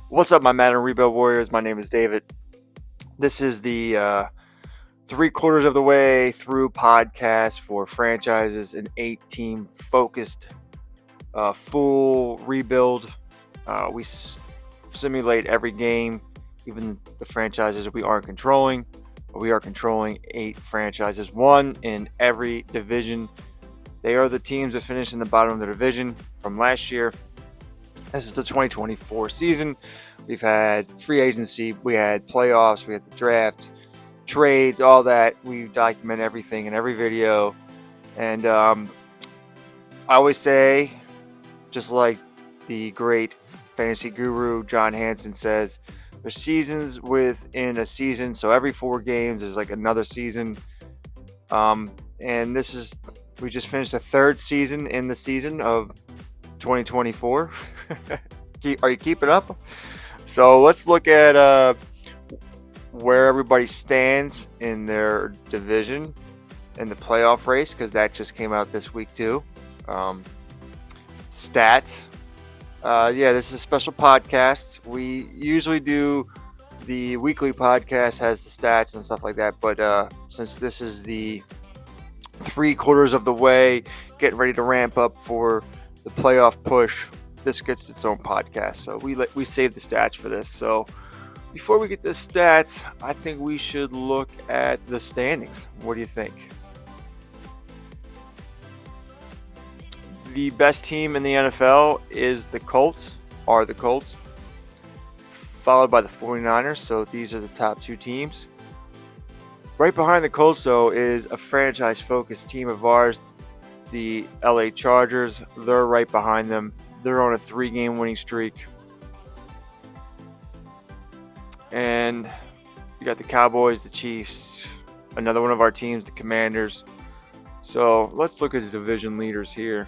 What's up, my Madden Rebuild Warriors? My name is David. This is the 3/4 of the way through podcast for franchises and 8-team focused full rebuild. We simulate every game, even the franchises we aren't controlling. We are controlling 8 franchises, one in every division. They are the teams that finished in the bottom of the division from last year. This is the 2024 season. We've had free agency, we had playoffs, we had the draft, trades, all that. We document everything in every video. And I always say, just like the great fantasy guru John Hansen says, there's seasons within a season. So every 4 games is like another season. And we just finished the 3rd season in the season of 2024. Are you keeping up? So let's look at where everybody stands in their division in the playoff race, because that just came out this week too. Stats. This is a special podcast. We usually do the weekly podcast, has the stats and stuff like that, but since this is the 3/4 of the way, getting ready to ramp up for the playoff push, this gets its own podcast. So we save the stats for this. So before we get the stats, I think we should look at the standings. What do you think? The best team in the NFL are the Colts, followed by the 49ers. So these are the top 2 teams. Right behind the Colts, though, is a franchise-focused team of ours, the LA Chargers. They're right behind them. They're on a 3-game winning streak. And you got the Cowboys, the Chiefs, another one of our teams, the Commanders. So let's look at the division leaders here.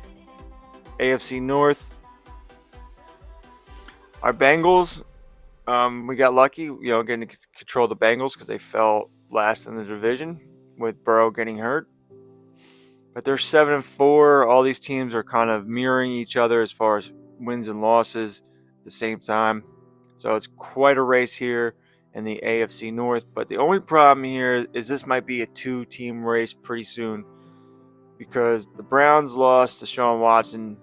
AFC North. Our Bengals, we got lucky, getting to control the Bengals because they fell last in the division with Burrow getting hurt. But they're 7-4. All these teams are kind of mirroring each other as far as wins and losses at the same time. So it's quite a race here in the AFC North. But the only problem here is this might be a 2-team race pretty soon, because the Browns lost to Deshaun Watson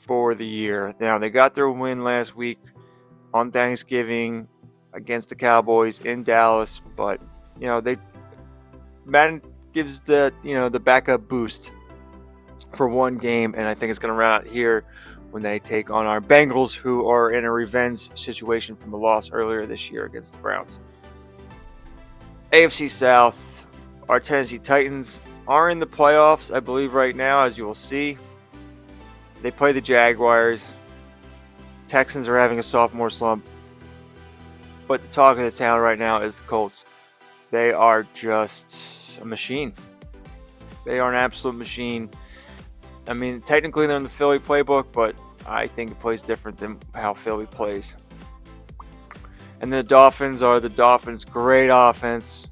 for the year. Now, they got their win last week on Thanksgiving against the Cowboys in Dallas, but Madden gives the backup boost for 1 game, and I think it's going to run out here when they take on our Bengals, who are in a revenge situation from the loss earlier this year against the Browns. AFC South, our Tennessee Titans are in the playoffs, I believe, right now, as you will see. They play the Jaguars. Texans are having a sophomore slump. But the talk of the town right now is the Colts. They are just a machine. They are an absolute machine. I mean, technically they're in the Philly playbook, but I think it plays different than how Philly plays. And the Dolphins are the Dolphins. Great offense.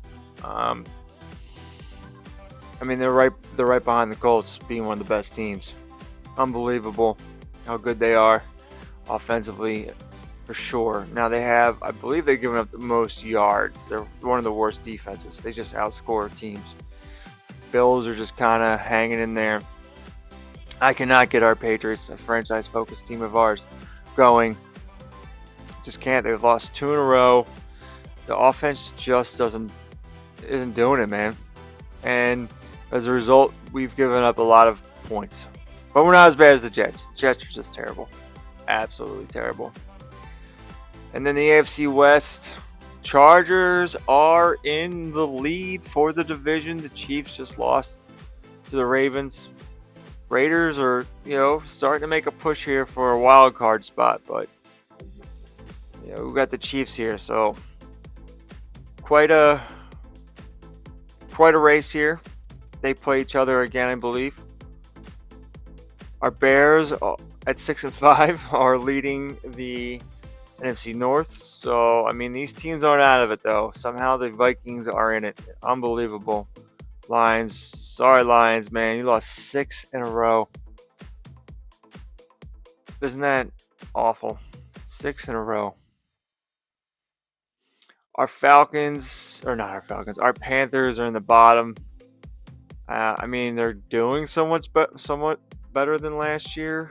They're right behind the Colts, being one of the best teams. Unbelievable how good they are offensively, for sure. Now I believe they've given up the most yards. They're one of the worst defenses. They just outscore teams. Bills are just kind of hanging in there. I cannot get our Patriots, a franchise-focused team of ours, going. Just can't. They've lost 2 in a row. The offense just isn't doing it, man. And as a result, we've given up a lot of points. But we're not as bad as the Jets. The Jets are just terrible. Absolutely terrible. And then the AFC West, Chargers are in the lead for the division. The Chiefs just lost to the Ravens. Raiders are, starting to make a push here for a wild card spot, but we've got the Chiefs here, so quite a race here. They play each other again, I believe. Our Bears at 6-5 are leading the NFC North. So, these teams aren't out of it, though. Somehow the Vikings are in it. Unbelievable. Lions. Sorry, Lions, man. You lost 6 in a row. Isn't that awful? 6 in a row. Our Falcons, or not our Falcons, our Panthers are in the bottom. I mean, they're doing somewhat better than last year.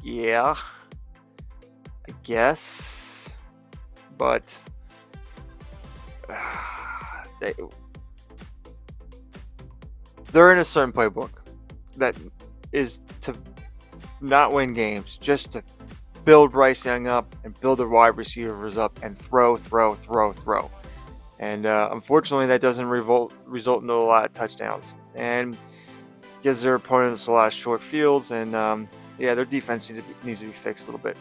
Yeah, I guess. But they're in a certain playbook that is to not win games, just to build Bryce Young up and build the wide receivers up and throw. And unfortunately, that doesn't result in a lot of touchdowns and gives their opponents a lot of short fields. And their defense needs to be fixed a little bit.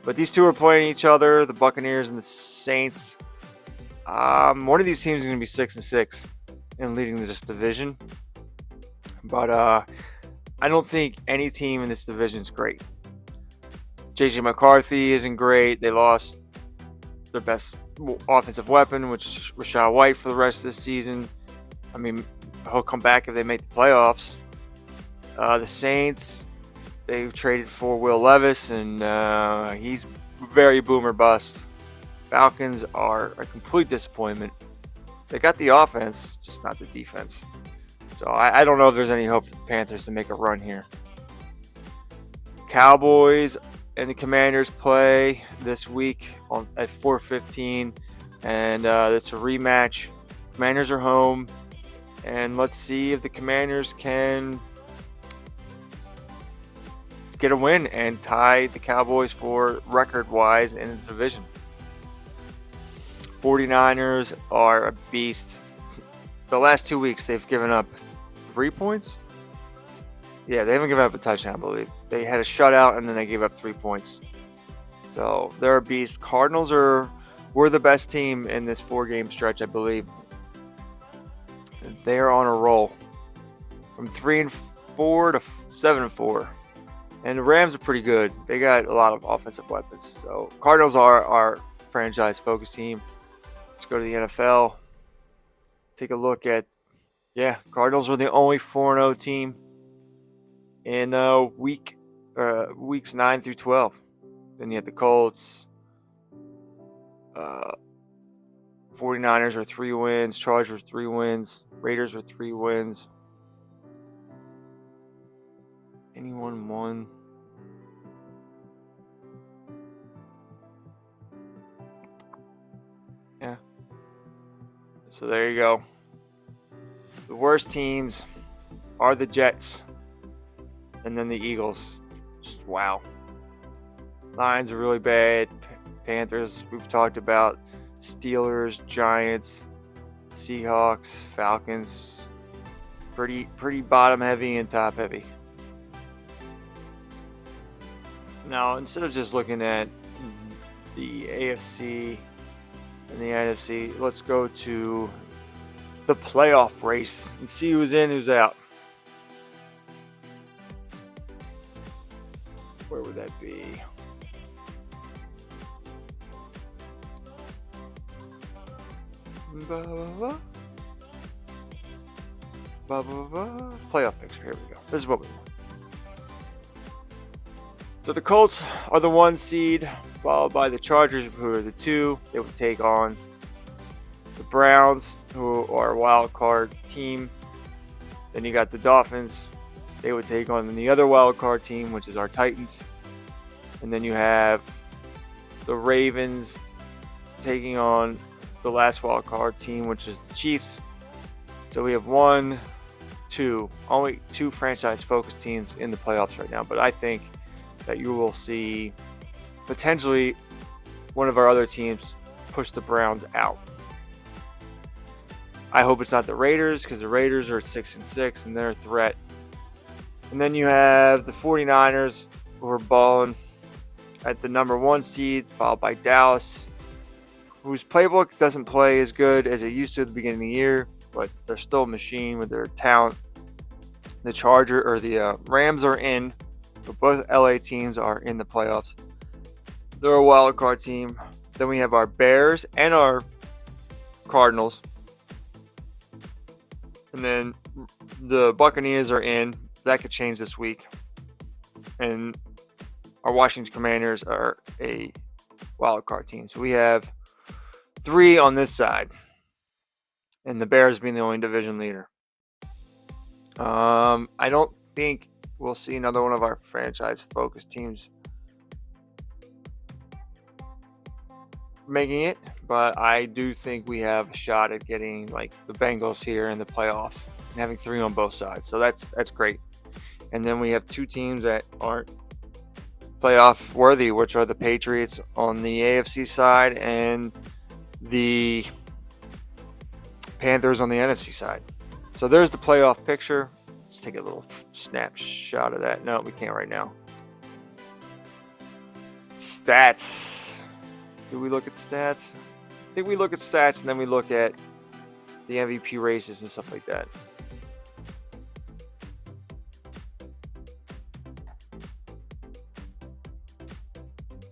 But these two are playing each other, the Buccaneers and the Saints. One of these teams is going to be 6-6 and leading this division. But I don't think any team in this division is great. J.J. McCarthy isn't great. They lost their best offensive weapon, which is Rachaad White, for the rest of the season. I mean, he'll come back if they make the playoffs. The Saints, they traded for Will Levis, and he's very boomer bust. Falcons are a complete disappointment. They got the offense, just not the defense. So I don't know if there's any hope for the Panthers to make a run here. Cowboys and the Commanders play this week at 4:15, and it's a rematch. Commanders are home, and let's see if the Commanders can get a win and tie the Cowboys for record-wise in the division. 49ers are a beast. The last 2 weeks, they've given up 3 points. Yeah, they haven't given up a touchdown, I believe. They had a shutout, and then they gave up 3 points. So they're a beast. Cardinals were the best team in this 4-game stretch, I believe. They are on a roll from 3-4 to 7-4. And the Rams are pretty good. They got a lot of offensive weapons. So Cardinals are our franchise-focused team. Let's go to the NFL. Take a look at, Cardinals are the only 4-0 team in weeks 9 through 12. Then you have the Colts. 49ers are 3 wins. Chargers 3 wins. Raiders are 3 wins. Anyone won? Yeah. So there you go. The worst teams are the Jets and then the Eagles. Just wow. Lions are really bad. Panthers, we've talked about. Steelers, Giants, Seahawks, Falcons. Pretty bottom heavy and top heavy. Now, instead of just looking at the AFC and the NFC, let's go to the playoff race and see who's in, who's out. Where would that be? Playoff picture. Here we go. This is what we want. So the Colts are the 1 seed, followed by the Chargers, who are the 2. They would take on the Browns, who are a wild card team. Then you got the Dolphins. They would take on the other wild card team, which is our Titans. And then you have the Ravens taking on the last wild card team, which is the Chiefs. So we have only 2 franchise-focused teams in the playoffs right now. But I think that you will see potentially one of our other teams push the Browns out. I hope it's not the Raiders, because the Raiders are at 6-6 and they're a threat. And then you have the 49ers, who are balling at the number 1 seed, followed by Dallas, whose playbook doesn't play as good as it used to at the beginning of the year, but they're still a machine with their talent. The Rams are in, but both LA teams are in the playoffs. They're a wild card team. Then we have our Bears and our Cardinals. And then the Buccaneers are in. That could change this week. And Our Washington Commanders are a wild card team. So we have 3 on this side, and the Bears being the only division leader. I don't think we'll see another one of our franchise-focused teams making it, but I do think we have a shot at getting like the Bengals here in the playoffs and having 3 on both sides. So that's great. And then we have 2 teams that aren't playoff worthy, which are the Patriots on the AFC side and the Panthers on the NFC side. So there's the playoff picture. Let's take a little snapshot of that. No, we can't right now. Stats. Do we look at stats? I think we look at stats and then we look at the MVP races and stuff like that.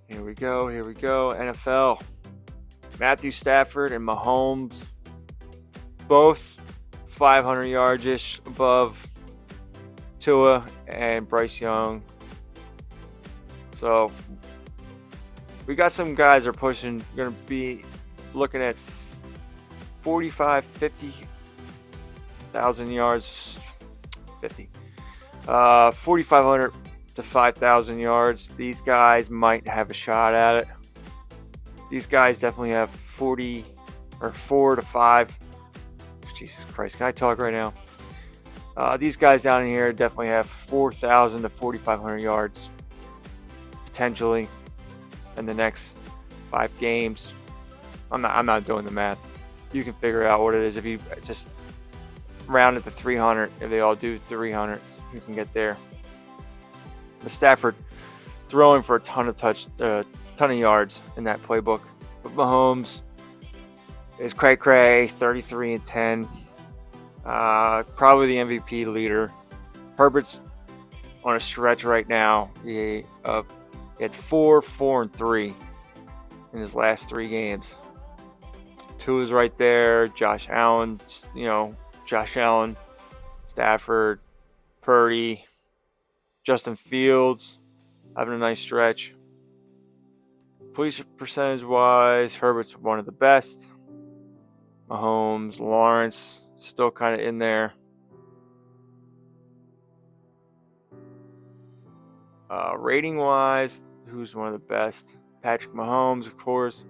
Here we go. NFL. Matthew Stafford and Mahomes, both 500 yards-ish above Tua and Bryce Young. So we got some guys that are pushing, going to be looking at 50,000 yards, 4,500 to 5,000 yards. These guys might have a shot at it. These guys definitely have 4 to 5. Jesus Christ, can I talk right now? These guys down here definitely have 4,000 to 4,500 yards potentially in the next 5 games. I'm not doing the math. You can figure out what it is if you just round it to 300. If they all do 300, you can get there. The Stafford throwing for a ton of yards in that playbook. But Mahomes is cray, 33 and 10. Probably the MVP leader. Herbert's on a stretch right now. He had 4 and 3 in his last 3 games. 2 is right there. Josh Allen, Stafford, Purdy, Justin Fields having a nice stretch. Police percentage wise, Herbert's one of the best. Mahomes, Lawrence, still kind of in there. Rating wise, who's one of the best? Patrick Mahomes, of course.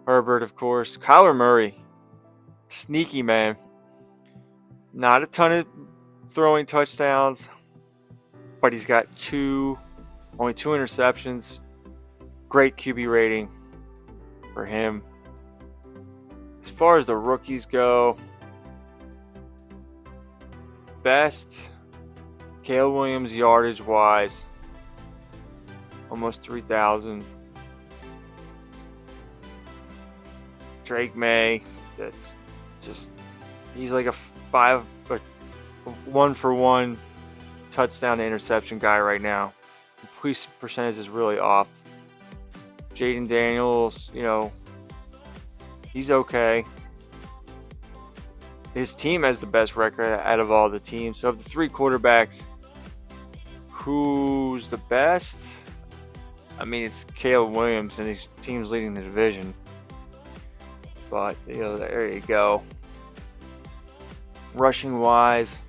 Herbert, of course. Kyler Murray, sneaky man. Not a ton of throwing touchdowns, but he's got only 2 interceptions. Great QB rating for him. As far as the rookies go, best, Caleb Williams yardage wise, almost 3,000. Drake May, that's just, he's like a 1-for-1 touchdown to interception guy right now. The police percentage is really off. Jaden Daniels, he's okay. His team has the best record out of all the teams. So of the 3 quarterbacks, who's the best? I mean, it's Caleb Williams, and his team's leading the division. But, there you go. Rushing wise,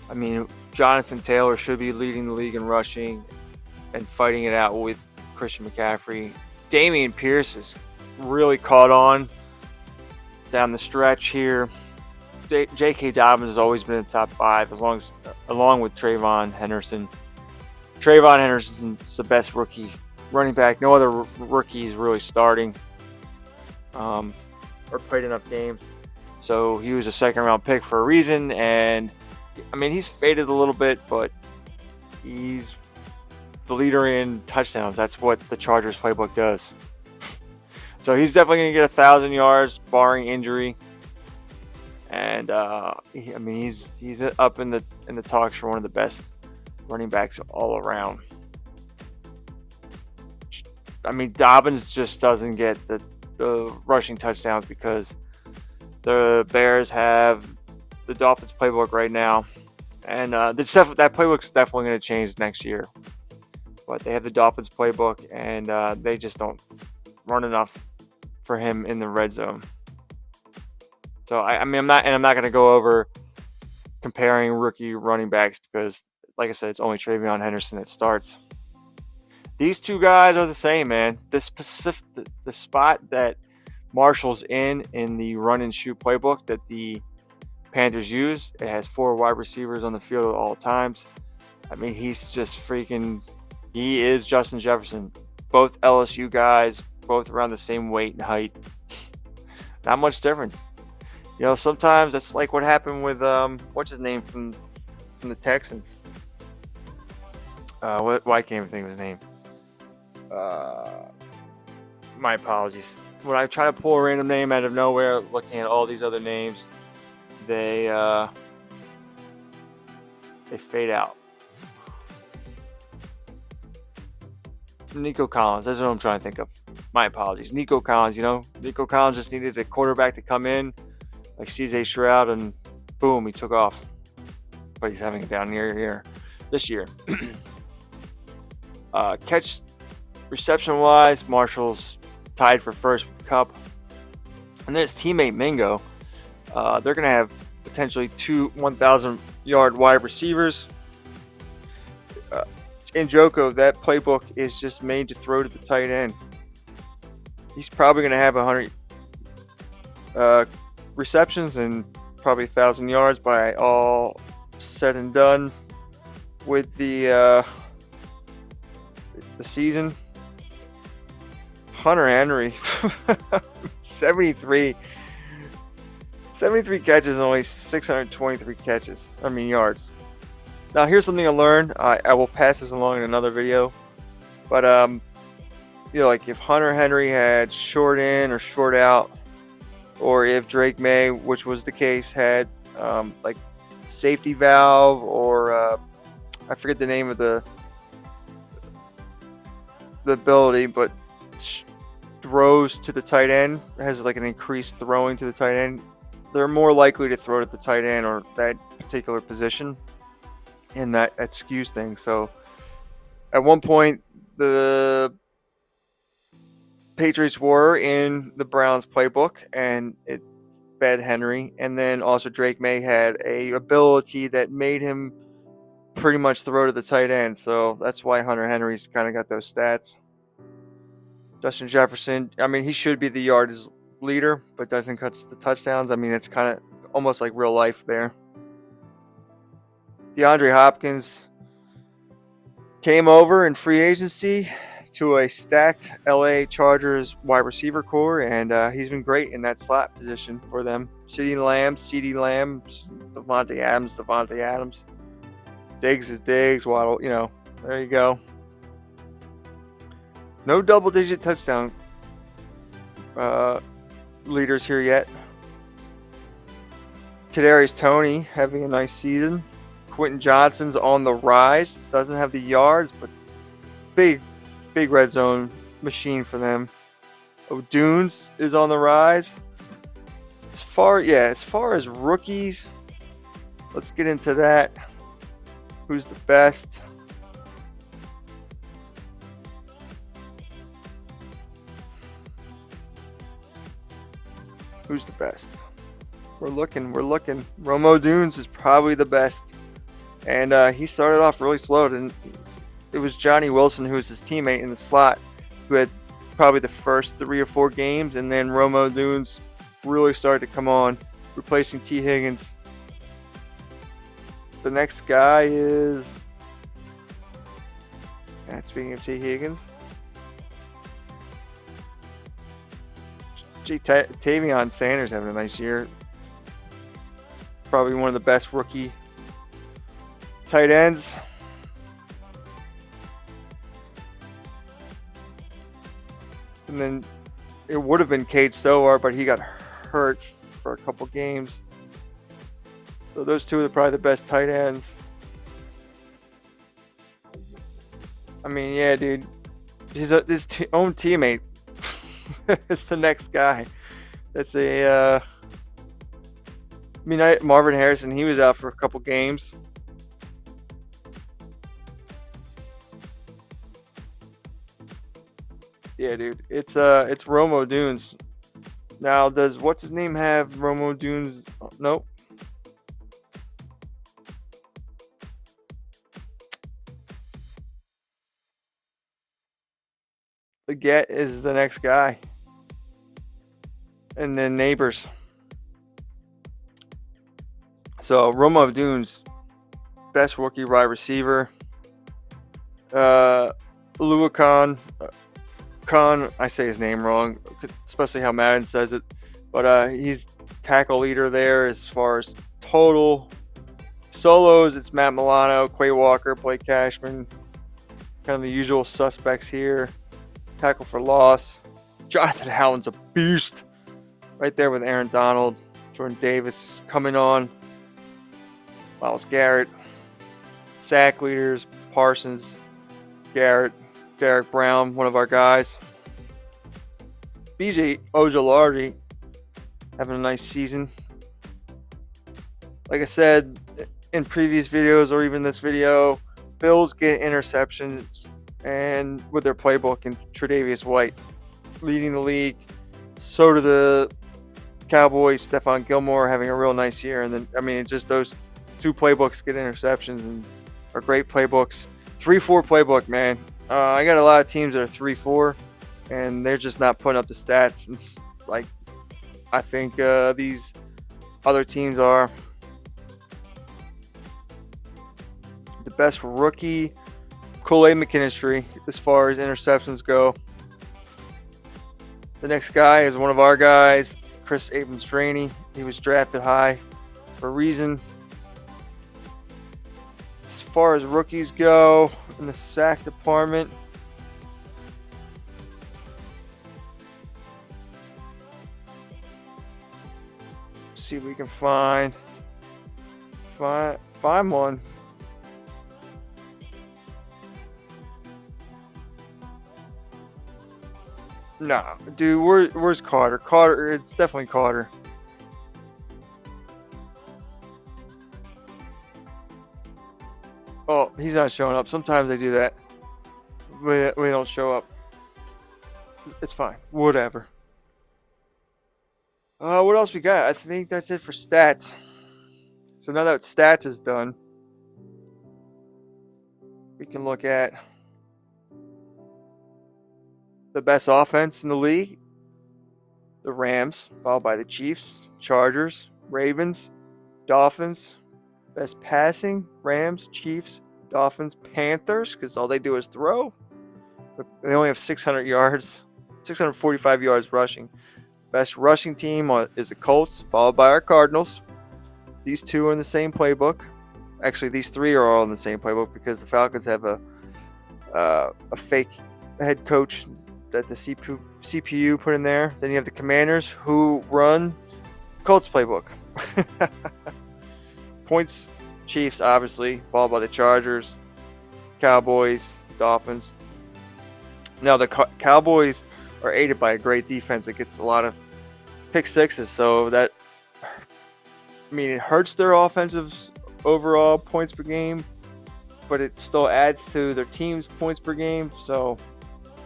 I mean, Jonathan Taylor should be leading the league in rushing and fighting it out with Christian McCaffrey. Dameon Pierce has really caught on down the stretch here. J.K. Dobbins has always been in the top 5, along with Trayvon Henderson. Trayvon Henderson's the best rookie running back. No other rookie is really starting or played enough games. So he was a 2nd-round pick for a reason. And, I mean, he's faded a little bit, but he's the leader in touchdowns. That's what the Chargers playbook does. So he's definitely going to get 1,000 yards, barring injury. And he's up in the talks for one of the best running backs all around. I mean, Dobbins just doesn't get the rushing touchdowns because the Bears have the Dolphins playbook right now, and that playbook's definitely going to change next year. but they have the Dolphins playbook, and they just don't run enough for him in the red zone. So I'm not going to go over comparing rookie running backs because, like I said, it's only Travion Henderson that starts. These two guys are the same, man. The spot that Marshall's in the run and shoot playbook that the Panthers use, it has 4 wide receivers on the field at all times. I mean, he's just freaking. He is Justin Jefferson. Both LSU guys, both around the same weight and height. Not much different. You know, sometimes that's like what happened with what's his name from the Texans. Why can't I even think of his name? My apologies. When I try to pull a random name out of nowhere, looking at all these other names, they fade out. Nico Collins. That's what I'm trying to think of. My apologies. Nico Collins. You know, Nico Collins just needed a quarterback to come in, like CJ Stroud, and boom, he took off. But he's having a down year here this year. Catch reception wise, Marshall's tied for first with Cup, and then his teammate Mingo. They're going to have potentially 2 1,000-yard wide receivers. Njoku, that playbook is just made to throw to the tight end. He's probably going to have 100 receptions and probably 1,000 yards by all said and done with the season. Hunter Henry, 73 catches and only 623 yards. Now here's something to learn. I will pass this along in another video, but you know, like if Hunter Henry had short in or short out, or if Drake May, which was the case, had like safety valve, or I forget the name of the ability, but throws to the tight end, has like an increased throwing to the tight end, they're more likely to throw to the tight end or that particular position, and that skews things. So at one point the Patriots were in the Browns playbook and it fed Henry, and then also Drake May had a ability that made him pretty much throw to the tight end, so that's why Hunter Henry's kind of got those stats. Justin Jefferson, I mean, he should be the yardage leader, but doesn't catch the touchdowns. I mean, it's kind of almost like real life there. DeAndre Hopkins came over in free agency to a stacked LA Chargers wide receiver core, and he's been great in that slot position for them. CeeDee Lamb, Devontae Adams. Diggs is Diggs, Waddle, you know, there you go. No double-digit touchdown leaders here yet. Kadarius Toney having a nice season. Quentin Johnson's on the rise. Doesn't have the yards, but big red zone machine for them. O'Dunes is on the rise. As far as rookies, let's get into that. Who's the best? Who's the best? We're looking. Romo Dunes is probably the best. And he started off really slow. And it was Johnny Wilson, who was his teammate in the slot, who had probably the first 3 or 4 games. And then Romo Dunes really started to come on, replacing T. Higgins. The next guy is... speaking of T. Higgins... Tavion Sanders having a nice year. Probably one of the best rookie tight ends. And then it would have been Cade Stowar, but he got hurt for a couple games. So those two are probably the best tight ends. I mean, yeah, dude. His own teammate is the next guy. That's Marvin Harrison, he was out for a couple games. Yeah, dude. It's Romo Dunes. Now, does what's his name have Romo Dunes? Nope. Leggett is the next guy, and then Neighbors. So Romo Dunes, best rookie wide receiver. Lua Khan, I say his name wrong, especially how Madden says it, but he's tackle leader there as far as total. Solos, it's Matt Milano, Quay Walker, Blake Cashman, kind of the usual suspects here. Tackle for loss. Jonathan Allen's a beast right there with Aaron Donald. Jordan Davis coming on. Myles Garrett. Sack leaders, Parsons, Garrett, Derek Brown, one of our guys. BJ Ojolari having a nice season. Like I said in previous videos or even this video, Bills get interceptions and with their playbook and Tre'Davious White leading the league. So do the Cowboys, Stephon Gilmore having a real nice year. And then, I mean, it's just those two playbooks get interceptions and are great playbooks. 3-4 playbook, man. I got a lot of teams that are 3-4, and they're just not putting up the stats. And like I think these other teams are. The best rookie, Kool-Aid McKinstry, as far as interceptions go. The next guy is one of our guys, Chris Abrams-Straney. He was drafted high for a reason. As far as rookies go, in the sack department, see if we can find one. Nah, dude, where's Carter? Carter, it's definitely Carter. Oh, he's not showing up. Sometimes they do that. We don't show up. It's fine. Whatever. What else we got? I think that's it for stats. So now that stats is done, we can look at the best offense in the league. The Rams, followed by the Chiefs, Chargers, Ravens, Dolphins. Best passing, Rams, Chiefs, Dolphins, Panthers, because all they do is throw. They only have 600 yards, 645 yards rushing. Best rushing team is the Colts, followed by our Cardinals. These two are in the same playbook. Actually, these three are all in the same playbook because the Falcons have a fake head coach that the CPU put in there. Then you have the Commanders who run Colts playbook. Points, Chiefs, obviously, followed by the Chargers, Cowboys, Dolphins. Now, the Cowboys are aided by a great defense that gets a lot of pick sixes, so that, I mean, it hurts their offensive overall points per game, but it still adds to their team's points per game, so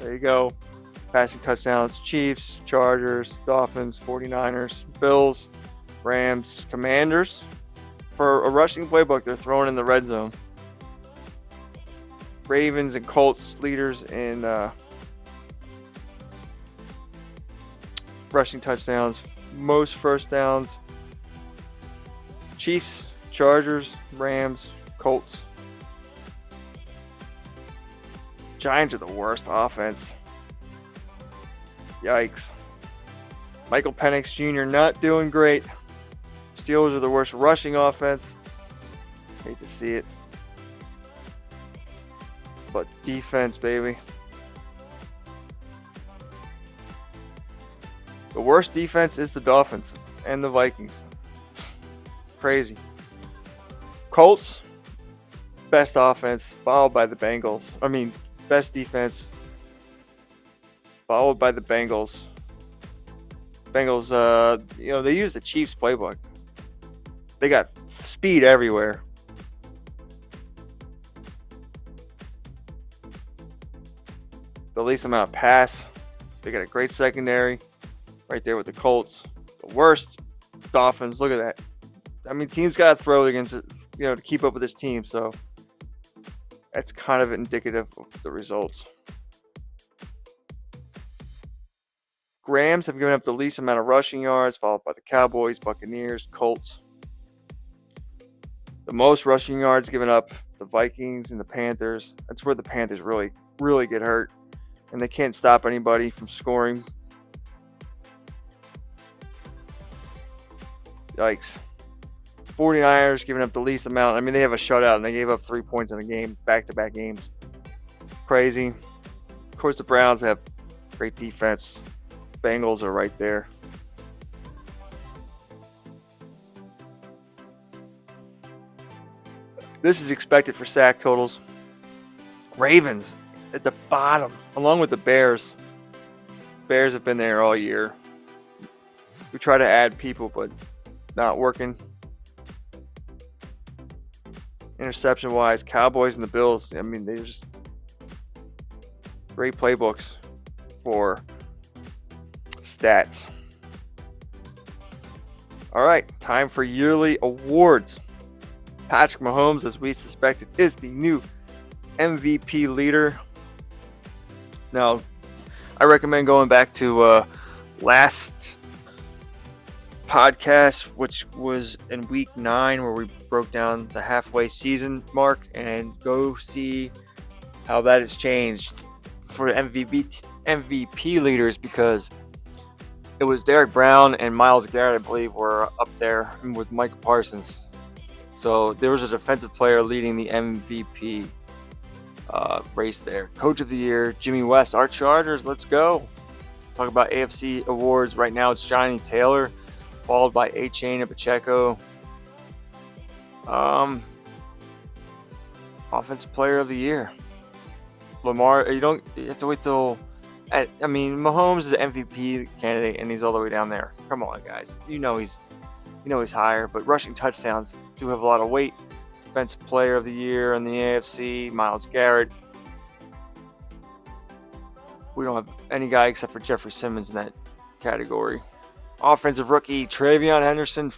there you go. Passing touchdowns, Chiefs, Chargers, Dolphins, 49ers, Bills, Rams, Commanders. For a rushing playbook, they're throwing in the red zone. Ravens and Colts leaders in rushing touchdowns, most first downs. Chiefs, Chargers, Rams, Colts. Giants are the worst offense. Yikes. Michael Penix Jr. not doing great. Steelers are the worst rushing offense. Hate to see it. But defense, baby. The worst defense is the Dolphins and the Vikings. Crazy. Colts, best offense, followed by the Bengals. I mean, best defense, followed by the Bengals. Bengals, they use the Chiefs playbook. They got speed everywhere. The least amount of pass They got a great secondary right there with the Colts. The worst Dolphins. Look at that. I mean, teams got to throw against it, to keep up with this team. So that's kind of indicative of the results. Rams have given up the least amount of rushing yards, followed by the Cowboys, Buccaneers, Colts. The most rushing yards given up, the Vikings and the Panthers. That's where the Panthers really, really get hurt. And they can't stop anybody from scoring. Yikes. 49ers giving up the least amount. I mean, they have a shutout, and they gave up 3 points in a game, back-to-back games. Crazy. Of course, the Browns have great defense. Bengals are right there. This is expected for sack totals. Ravens at the bottom, along with the Bears. Bears have been there all year. We try to add people, but not working. Interception-wise, Cowboys and the Bills, I mean, they're just great playbooks for stats. All right, time for yearly awards. Patrick Mahomes, as we suspected, is the new MVP leader. Now, I recommend going back to last podcast, which was in week 9, where we broke down the halfway season mark, and go see how that has changed for MVP leaders, because it was Derek Brown and Myles Garrett, I believe, were up there with Michael Parsons. So there was a defensive player leading the MVP race there. Coach of the Year, Jimmy West. Our Chargers, let's go. Talk about AFC awards. Right now it's Johnny Taylor, followed by A-Chain and Pacheco. Offensive Player of the Year. Lamar, you have to wait till... Mahomes is an MVP candidate, and he's all the way down there. Come on, guys. He's higher, but rushing touchdowns do have a lot of weight. Defensive Player of the Year in the AFC, Myles Garrett. We don't have any guy except for Jeffrey Simmons in that category. Offensive Rookie, Travion Henderson,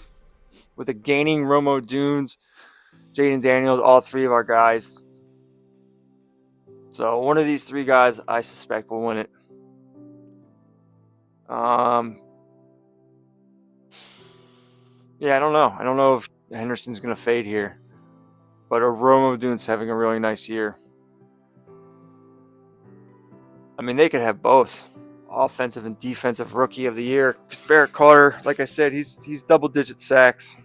with a gaining Romo Dunes, Jaden Daniels, all 3 of our guys. So one of these 3 guys, I suspect, will win it. I don't know. I don't know if Henderson's going to fade here. But Romo Dunes having a really nice year. I mean, they could have both. Offensive and defensive Rookie of the Year. Because Barrett Carter, like I said, he's double-digit sacks.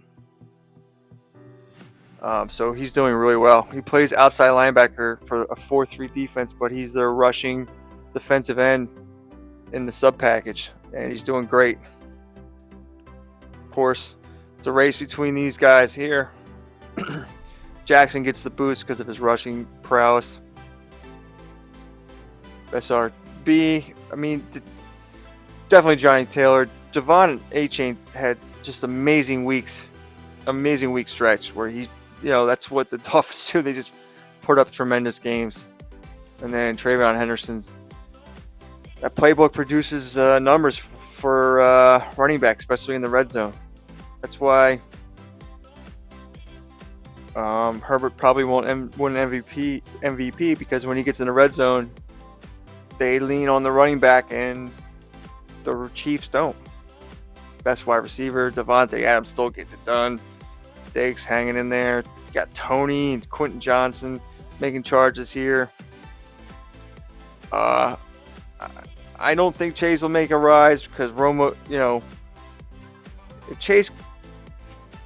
So he's doing really well. He plays outside linebacker for a 4-3 defense, but he's their rushing defensive end in the sub package, and he's doing great. Of course, it's a race between these guys here. Jackson gets the boost because of his rushing prowess. SRB, definitely Johnny Taylor. Devon and A-Chain had just amazing week stretch where that's what the Dolphins do. They just put up tremendous games. And then Travion Henderson, that playbook produces numbers for running back, especially in the red zone. That's why Herbert probably won't win MVP, because when he gets in the red zone, they lean on the running back, and the Chiefs don't. Best wide receiver, Devontae Adams, still getting it done. Diggs hanging in there. You got Tony and Quentin Johnson making charges here. I don't think Chase will make a rise, because Romo, if Chase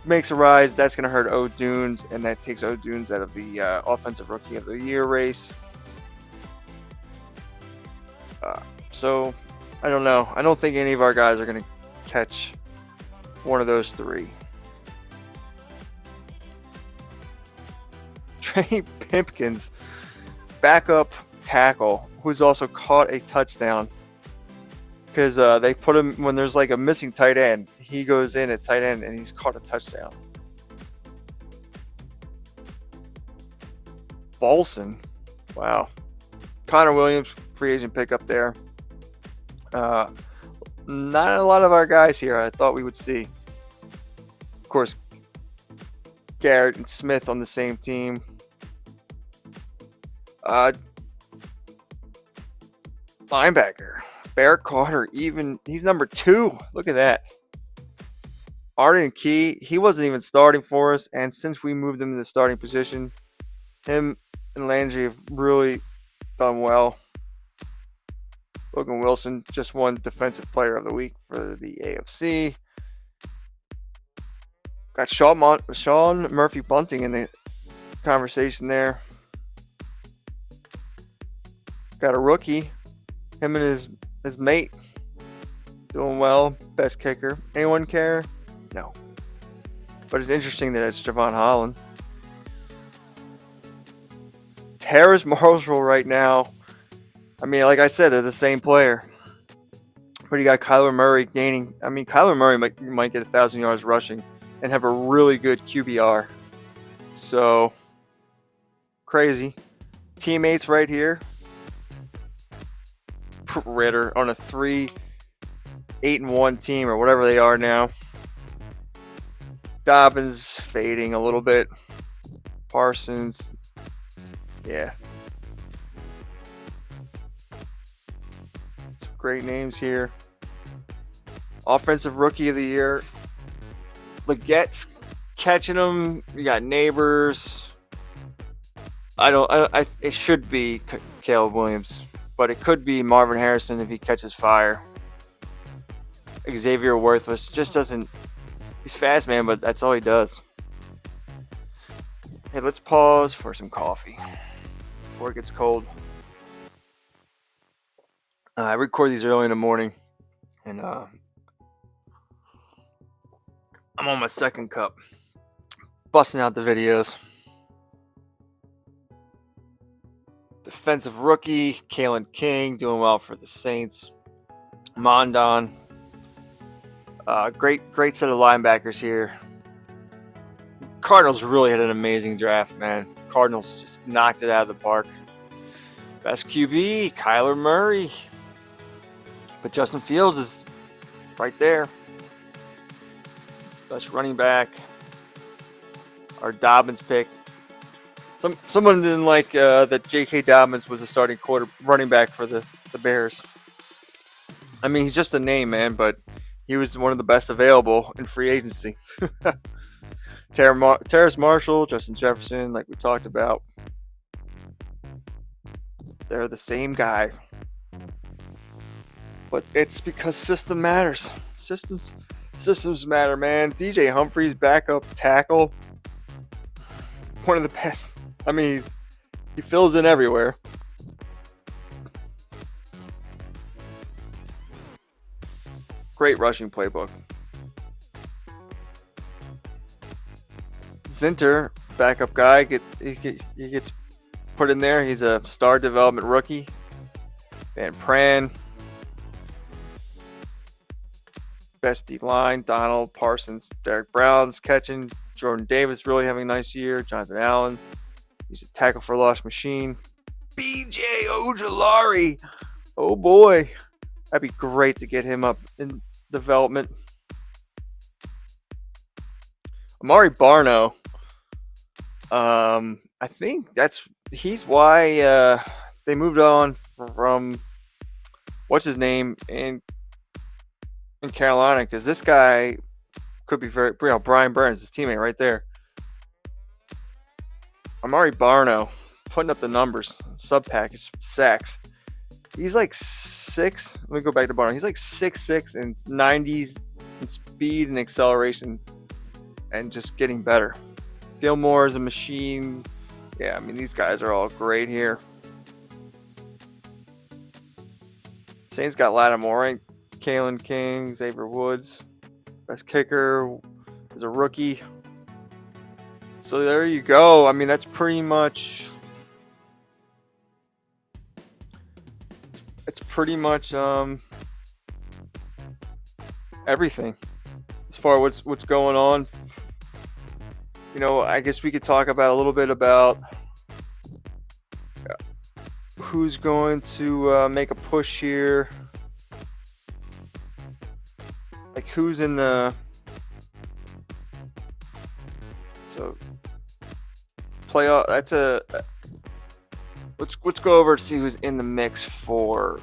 makes a rise, that's going to hurt O'Dunes, and that takes O'Dunes out of the Offensive Rookie of the Year race. So, I don't know. I don't think any of our guys are going to catch one of those 3. Trey Pipkins, backup tackle, who's also caught a touchdown. Because they put him, when there's like a missing tight end, he goes in at tight end and he's caught a touchdown. Bolson, wow. Connor Williams, free agent pickup there. Uh, Not a lot of our guys here I thought we would see. Of course, Garrett and Smith on the same team. Uh, Linebacker Barrett Carter, even he's number 2. Look at that. Arden Key, he wasn't even starting for us, and since we moved him to the starting position, him and Landry have really done well. Logan Wilson just won Defensive Player of the Week for the AFC. Got Sean Murphy Bunting in the conversation there. Got a rookie, him and his mate doing well. Best kicker. Anyone care? No. But it's interesting that it's Javon Holland. Terrace Marshall right now. I mean, like I said, they're the same player. But you got Kyler Murray gaining. I mean, Kyler Murray might get 1,000 yards rushing and have a really good QBR. So, crazy. Teammates right here. Ritter on a 3-8-1 team or whatever they are now. Dobbins fading a little bit. Parsons. Yeah. Some great names here. Offensive Rookie of the Year. Legette's catching them. You got Neighbors. It should be Caleb Williams, but it could be Marvin Harrison if he catches fire. Xavier Worthless just doesn't. He's fast, man, but that's all he does. Hey, let's pause for some coffee before it gets cold. I record these early in the morning, and I'm on my second cup, busting out the videos. Defensive Rookie, Kalen King doing well for the Saints. Mondon. Great set of linebackers here. Cardinals really had an amazing draft, man. Cardinals just knocked it out of the park. Best QB, Kyler Murray. But Justin Fields is right there. Best running back. Our Dobbins pick. Someone didn't like that J.K. Dobbins was the starting running back for the Bears. I mean, he's just a name, man, but he was one of the best available in free agency. Terrace Marshall, Justin Jefferson, like we talked about. They're the same guy. But it's because system matters. Systems matter, man. DJ Humphries, backup tackle. One of the best. I mean, he fills in everywhere. Great rushing playbook. Zinter, backup guy, he gets put in there. He's a star development rookie. Van Pran. Best D-line, Donald, Parsons, Derek Brown's catching. Jordan Davis really having a nice year. Jonathan Allen, he's a tackle for loss machine. BJ Ojulari, oh boy, that'd be great to get him up in development. Amari Barno, I think he's why they moved on from what's his name in Carolina, because this guy could be Brian Burns, his teammate right there. Amari Barno putting up the numbers, sub package sacks. He's like 6. Let me go back to Barno. He's like 6'6" and 90s in speed and acceleration, and just getting better. Gilmore is a machine. Yeah, I mean, these guys are all great here. Saints got Lattimore, Kalen King, Xavier Woods. Best kicker is a rookie. So there you go. I mean, that's pretty much. It's pretty much everything as far as what's going on. You know, I guess we could talk about a little bit about who's going to make a push here. like who's in the so playoff. That's a let's go over to see who's in the mix for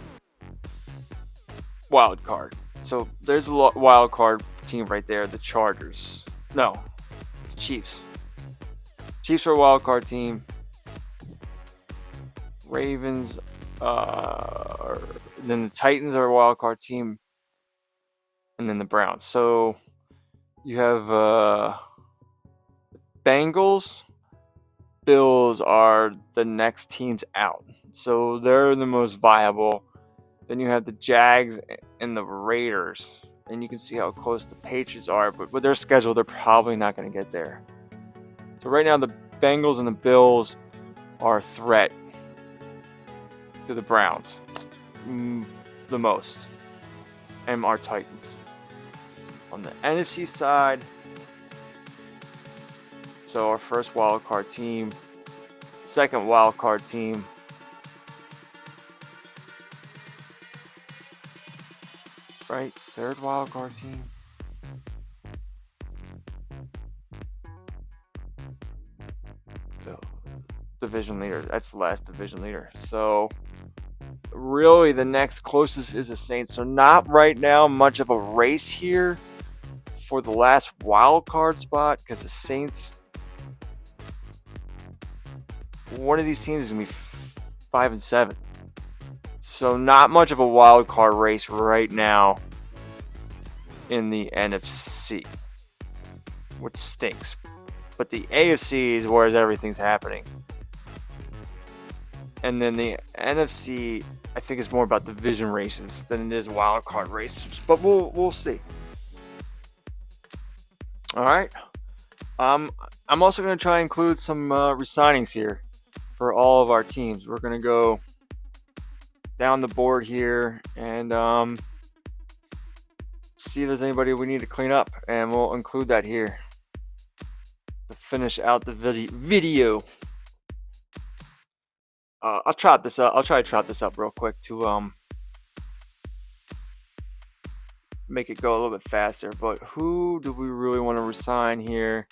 wild card. So there's a wild card team right there. The Chargers. No, the Chiefs. Chiefs are a wild card team. Ravens. Then the Titans are a wild card team, and then the Browns. So you have Bengals. Bills are the next teams out. So they're the most viable. Then you have the Jags and the Raiders. And you can see how close the Patriots are. But with their schedule, they're probably not going to get there. So right now, the Bengals and the Bills are a threat to the Browns. The most. And our Titans. On the NFC side, so our first wild card team, second wild card team, right? Third wild card team. So, division leader. That's the last division leader. So really the next closest is the Saints. So not right now much of a race here for the last wild card spot because the Saints, one of these teams is gonna be 5-7. So not much of a wild card race right now in the NFC, which stinks. But the AFC is where everything's happening. And then the NFC, I think, is more about division races than it is wild card races. But we'll see. All right. I'm also going to try and include some resignings here for all of our teams. We're going to go down the board here and see if there's anybody we need to clean up, and we'll include that here to finish out the video. I'll chop this up. I'll try to chop this up real quick to make it go a little bit faster. But who do we really want to resign here?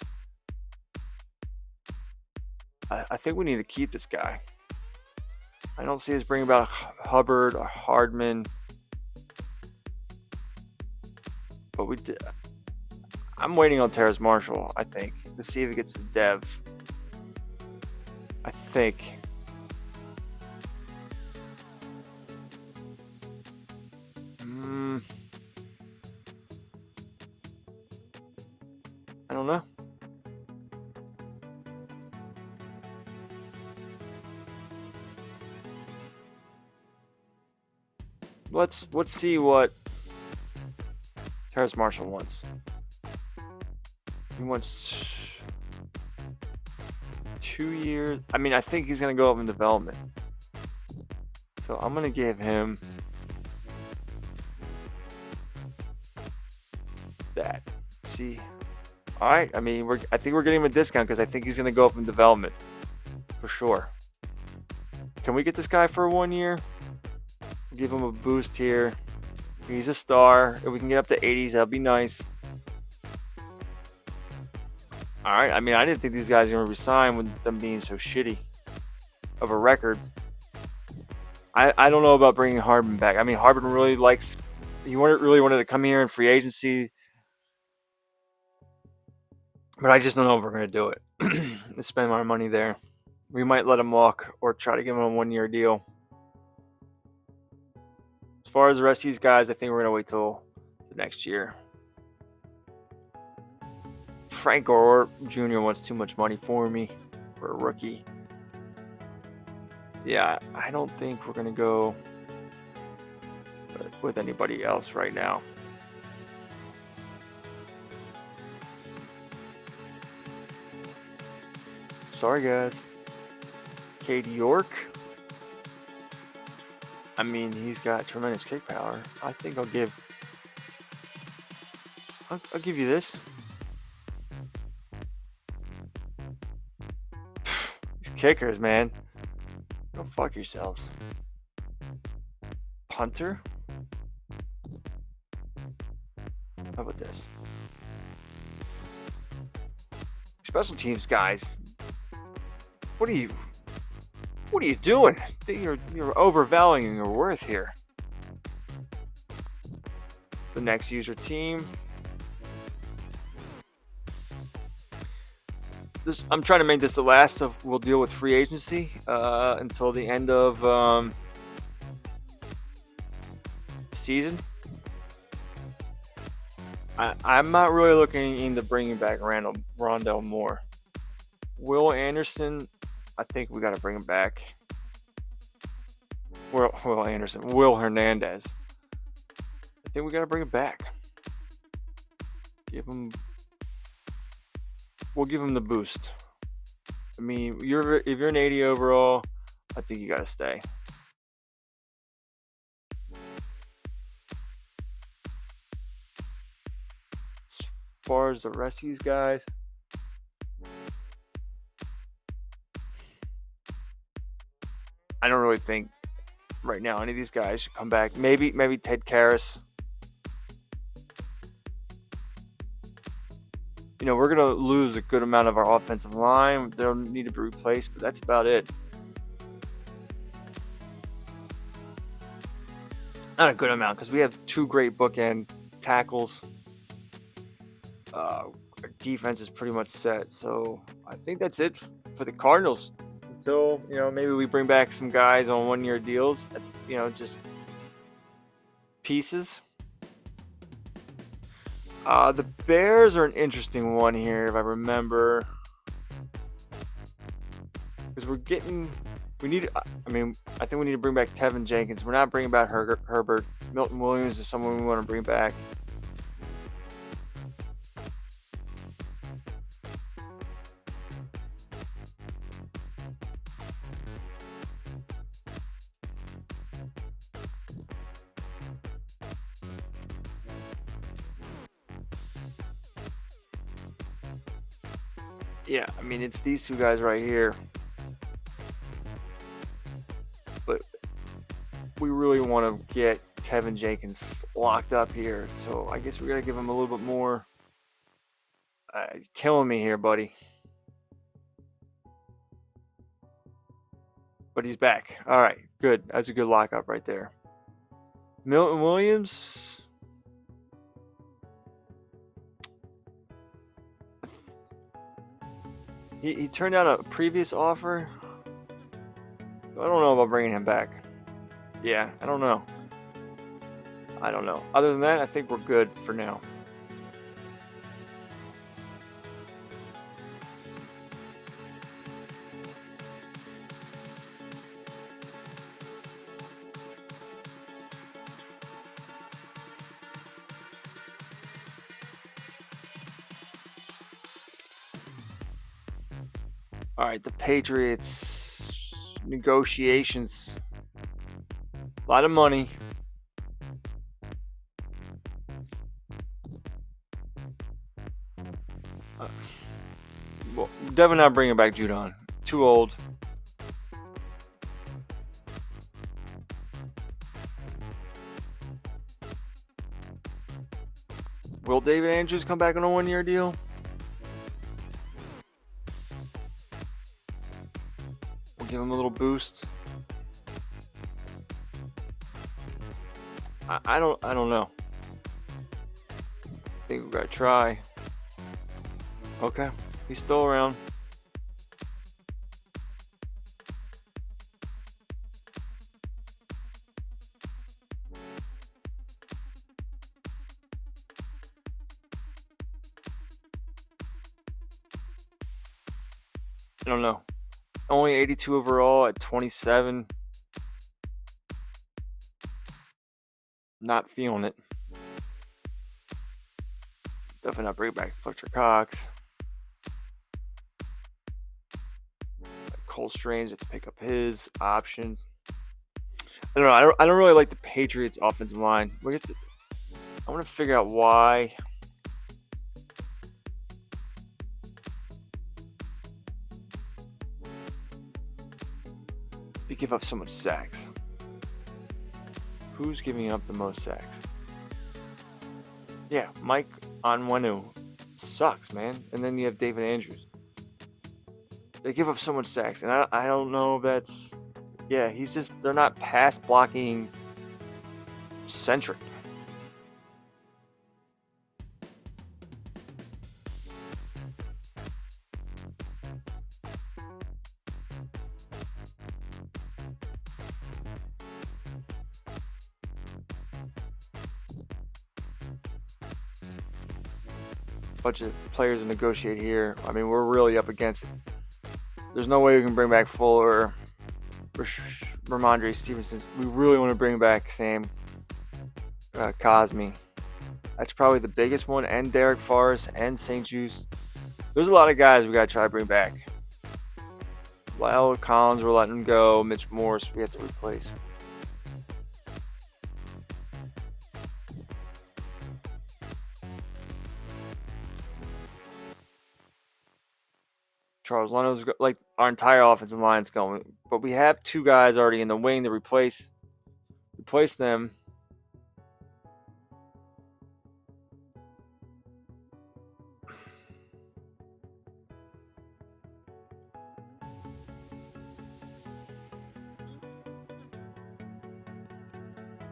I think we need to keep this guy. I don't see us bringing about Hubbard or Hardman, but we did. I'm waiting on Terrace Marshall, I think, to see if he gets the dev. I think. I don't know. Let's see what Terrace Marshall wants. He wants 2 years. I mean, I think he's going to go up in development. So I'm going to give him that. See? All right. I mean, I think we're getting him a discount because I think he's going to go up in development for sure. Can we get this guy for 1 year? Give him a boost here. He's a star. If we can get up to 80s, that'd be nice. All right. I mean, I didn't think these guys were going to resign with them being so shitty of a record. I don't know about bringing Hardman back. I mean, Hardman really likes. He really wanted to come here in free agency, but I just don't know if we're going to do it. And spend our money there. We might let him walk or try to give him a 1 year deal. As far as the rest of these guys, I think we're going to wait till the next year. Frank Gore Jr. wants too much money for me for a rookie. Yeah, I don't think we're going to go with anybody else right now. Sorry, guys. Cade York. I mean, he's got tremendous kick power. I think I'll give you this. These kickers, man. Go fuck yourselves. Punter. How about this? Special teams guys, what are you doing? You're overvaluing your worth here. The next user team. I'm trying to make this the last of. We'll deal with free agency until the end of the season. I'm not really looking into bringing back Rondell Moore. Will Anderson, I think we got to bring him back. Will Hernandez. I think we got to bring him back. We'll give him the boost. I mean, if you're an 80 overall, I think you got to stay. As far as the rest of these guys, I don't really think right now any of these guys should come back. Maybe Ted Karras. We're going to lose a good amount of our offensive line. They'll need to be replaced, but that's about it. Not a good amount because we have two great bookend tackles. Our defense is pretty much set. So I think that's it for the Cardinals. Until, maybe we bring back some guys on one-year deals, just pieces. The Bears are an interesting one here, if I remember. Because I think we need to bring back Tevin Jenkins. We're not bringing back Herbert. Milton Williams is someone we want to bring back. Yeah, I mean, it's these two guys right here. But we really want to get Tevin Jenkins locked up here. So I guess we got to give him a little bit more. Killing me here, buddy. But he's back. All right, good. That's a good lockup right there. Milton Williams. He turned down a previous offer. I don't know about bringing him back. Yeah, I don't know. Other than that, I think we're good for now. All right, the Patriots negotiations. A lot of money. Well, definitely not bringing back Judon. Too old. Will David Andrews come back on a one-year deal? We'll give him a little boost. I don't know. I think we gotta try. Okay, he's still around. I don't know. Only 82 overall at 27. Not feeling it. Definitely not bring back Fletcher Cox. Cole Strange has to pick up his option. I don't know. I don't really like the Patriots' offensive line. I want to figure out why. They give up so much sacks. Who's giving up the most sacks? Yeah, Mike Onwenu sucks, man. And then you have David Andrews. They give up so much sacks, and I don't know if that's. Yeah, they're not pass blocking centric. Bunch of players to negotiate here. I mean, we're really up against it. There's no way we can bring back Fuller or Ramondre Stevenson. We really want to bring back Sam Cosme. That's probably the biggest one, and Derek Forrest and St. Juice. There's a lot of guys we got to try to bring back. Lyle Collins, we're letting go. Mitch Morse, we have to replace. Charles Leno's like our entire offensive line's going, but we have two guys already in the wing to replace them.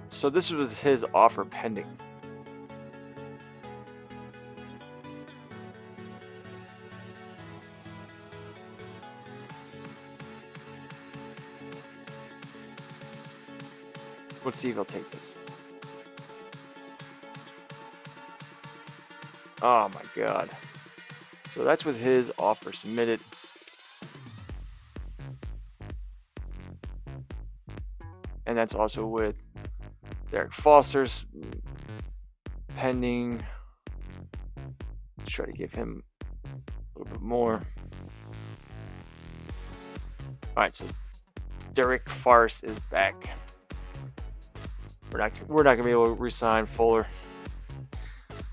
So this was his offer pending. Let's see if he'll take this. Oh my god. So that's with his offer submitted. And that's also with Derek Foster's pending. Let's try to give him a little bit more. Alright, so Derek Forrest is back. We're not gonna be able to re-sign Fuller.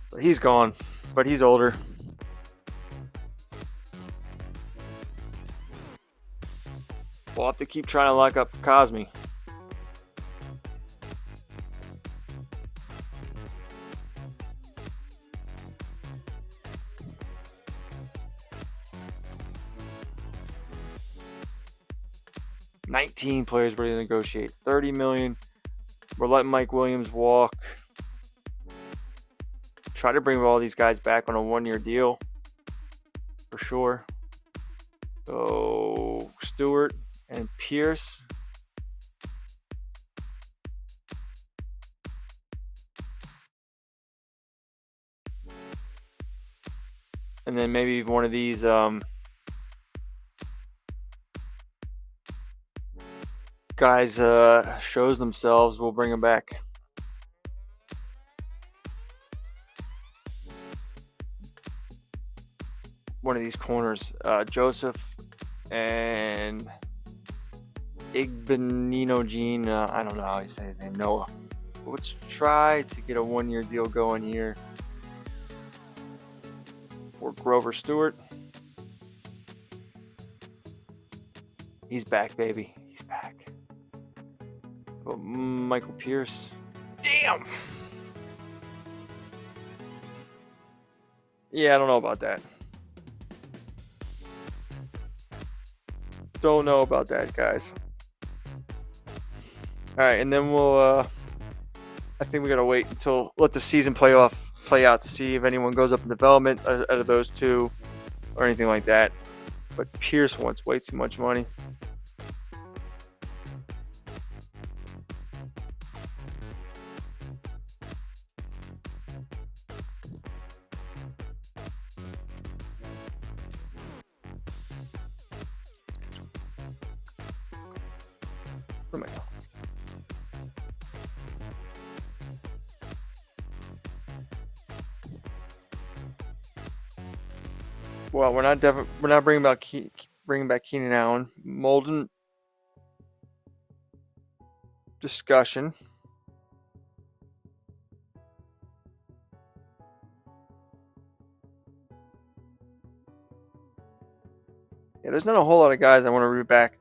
So he's gone, but he's older. We'll have to keep trying to lock up Cosme. $19 players ready to negotiate. $30 million. We're letting Mike Williams walk. Try to bring all these guys back on a one-year deal for sure. So Stewart and Pierce. And then maybe one of these guys shows themselves, we'll bring them back. One of these corners, Joseph and Igbenino Jean, I don't know how you say his name, Noah. But let's try to get a one-year deal going here for Grover Stewart. He's back, baby. He's back. But Michael Pierce. Damn! Yeah, I don't know about that. Don't know about that, guys. Alright, and then we'll I think we gotta wait until let the season play out to see if anyone goes up in development out of those two or anything like that. But Pierce wants way too much money. Where am I going? Well, we're not bringing back Keenan Allen. Molden discussion. Yeah, there's not a whole lot of guys I want to root back.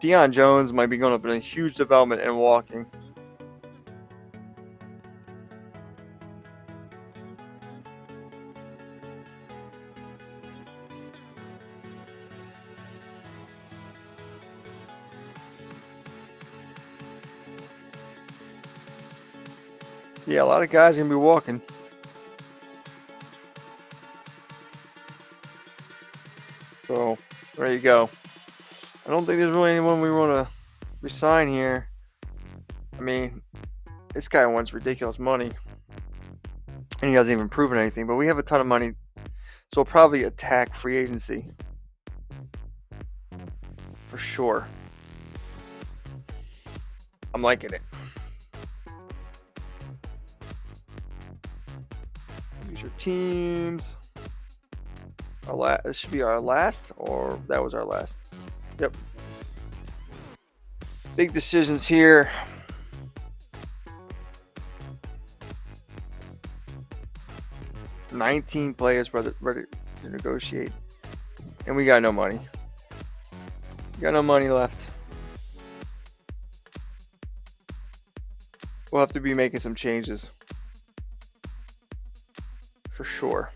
Deion Jones might be going up in a huge development and walking. Yeah, a lot of guys are going to be walking. So, there you go. I don't think there's really anyone we want to resign here. I mean, this guy wants ridiculous money. And he hasn't even proven anything. But we have a ton of money. So we'll probably attack free agency. For sure. I'm liking it. Use your teams. This should be our last, or that was our last. Yep. Big decisions here. $19 players ready to negotiate, and we got no money. We got no money left. We'll have to be making some changes for sure.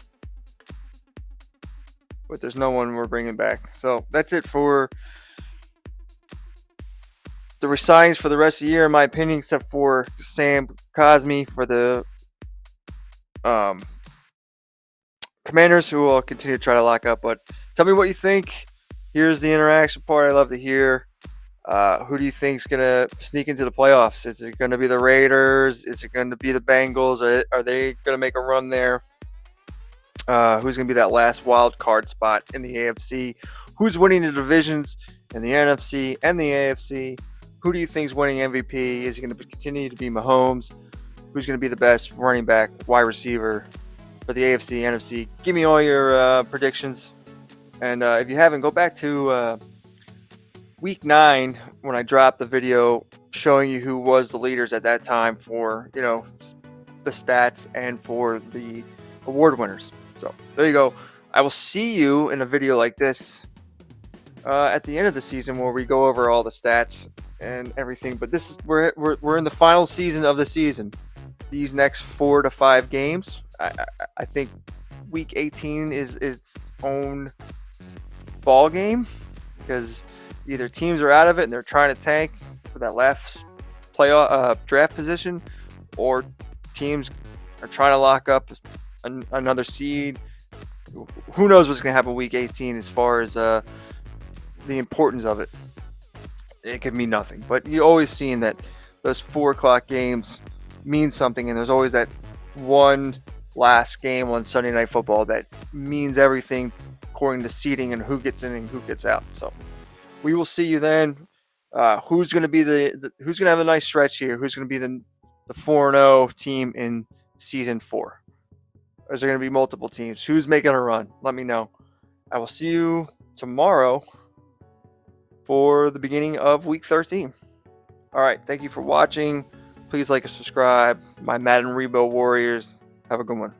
But there's no one we're bringing back. So that's it for the resigns for the rest of the year, in my opinion, except for Sam Cosme for the Commanders, who will continue to try to lock up. But tell me what you think. Here's the interaction part. I love to hear. Who do you think is going to sneak into the playoffs? Is it going to be the Raiders? Is it going to be the Bengals? Are they going to make a run there? Who's going to be that last wild card spot in the AFC? Who's winning the divisions in the NFC and the AFC? Who do you think is winning MVP? Is it going to continue to be Mahomes? Who's going to be the best running back, wide receiver for the AFC, NFC? Give me all your predictions. And if you haven't, go back to week 9 when I dropped the video showing you who was the leaders at that time for, the stats and for the award winners. So there you go. I will see you in a video like this at the end of the season where we go over all the stats and everything. But this is we're in the final season of the season. These next 4 to 5 games, I think week 18 is its own ball game because either teams are out of it and they're trying to tank for that last playoff draft position, or teams are trying to lock up another seed. Who knows what's going to happen week 18 as far as the importance of it. It could mean nothing, but you're always seeing that those 4 o'clock games mean something, and there's always that one last game on Sunday Night Football that means everything according to seeding and who gets in and who gets out. So we will see you then. Who's going to be who's going to have a nice stretch here? Who's going to be the 4-0 team in season 4? Or is there going to be multiple teams? Who's making a run? Let me know. I will see you tomorrow for the beginning of week 13. All right. Thank you for watching. Please like and subscribe. My Madden Rebo Warriors. Have a good one.